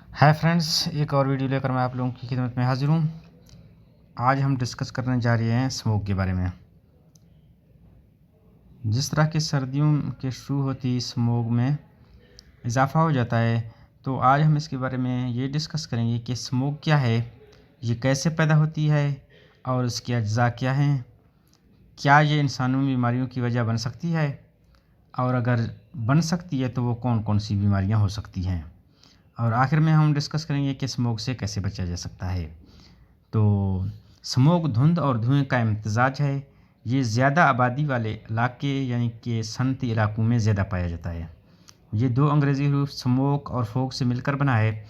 Hi friends, एक और video लेकर मैं आप लोगों की खिदमत में हाजिर हूँ। आज हम डिस्कस करने जा रहे हैं स्मोक के बारे में। जिस तरह की सर्दियों के शुरू होती स्मोक में इजाफ़ा हो जाता है, तो आज हम इसके बारे में ये डिस्कस करेंगे कि स्मोक क्या है, ये कैसे पैदा होती है और इसके अज्जा क्या हैं, क्या ये इंसानों में बीमारियों की वजह बन सकती है, और अगर बन सकती है तो वो कौन कौन सी बीमारियाँ हो सकती हैं, और आखिर में हम डिस्कस करेंगे कि स्मोक से कैसे बचा जा सकता है। तो स्मोक धुंध और धुएं का इम्तजाज है। ये ज़्यादा आबादी वाले इलाके यानी कि सनती इलाकों में ज़्यादा पाया जाता है। ये दो अंग्रेज़ी हरूफ स्मोक और फोग से मिलकर बना है।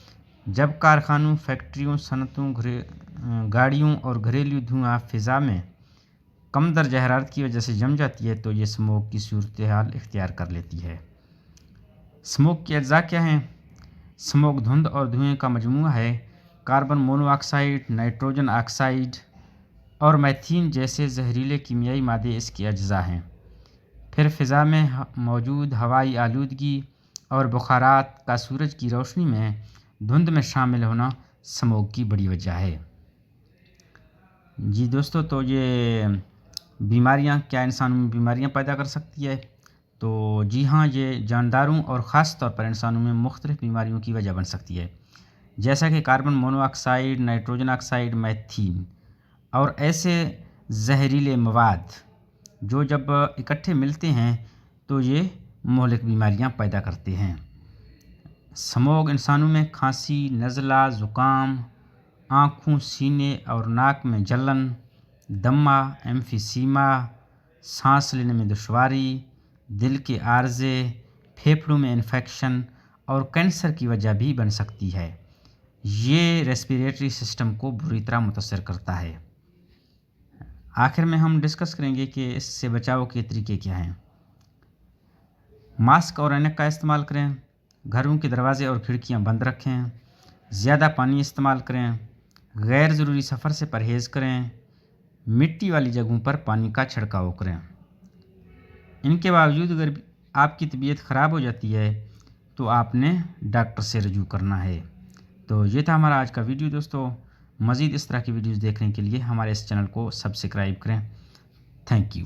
जब कारखानों, फैक्ट्रियों, सनतों, गाड़ियों और घरेलू धुआं फ़िज़ा में कम दर्जा हरारत की वजह से जम जाती है तो ये स्मोक की सूरत हाल इख्तियार कर लेती है। स्मोक के अज्जा क्या हैं? स्मोक धुंध और धुएं का मजमूआ है। कार्बन मोनोऑक्साइड, नाइट्रोजन ऑक्साइड और मैथीन जैसे जहरीले कीमियाई मादे इसके अज्जा हैं। फिर फ़िज़ा में मौजूद हवाई आलूदगी और बुखारात का सूरज की रोशनी में धुंध में शामिल होना स्मोक की बड़ी वजह है। जी दोस्तों, तो ये बीमारियां क्या इंसानों में बीमारियां पैदा कर सकती है? तो जी हाँ, ये जानदारों और ख़ास तौर पर इंसानों में मुख्तलिफ़ बीमारियों की वजह बन सकती है, जैसा कि carbon monoxide, nitrogen oxide, methane और ऐसे जहरीले मवाद जो जब इकट्ठे मिलते हैं तो ये मोहलिक बीमारियां पैदा करते हैं। स्मोक इंसानों में खांसी, नज़ला, ज़ुकाम, आँखों, सीने और नाक में जलन, दमा, एम्फीसीमा, सांस लेने में दुश्वारी, दिल के आर्जे, फेफड़ों में इन्फेक्शन और कैंसर की वजह भी बन सकती है। ये रेस्पिरेटरी सिस्टम को बुरी तरह मुतासर करता है। आखिर में हम डिस्कस करेंगे कि इससे बचाव के तरीके क्या हैं। मास्क और ऐनक का इस्तेमाल करें, घरों के दरवाजे और खिड़कियां बंद रखें, ज़्यादा पानी इस्तेमाल करें, गैर ज़रूरी सफ़र से परहेज़ करें, मिट्टी वाली जगहों पर पानी का छिड़काव करें। इनके बावजूद अगर आपकी तबीयत ख़राब हो जाती है तो आपने डॉक्टर से रजू करना है। तो ये था हमारा आज का वीडियो दोस्तों। मज़ीद इस तरह की वीडियोज़ देखने के लिए हमारे इस चैनल को सब्सक्राइब करें। Thank you.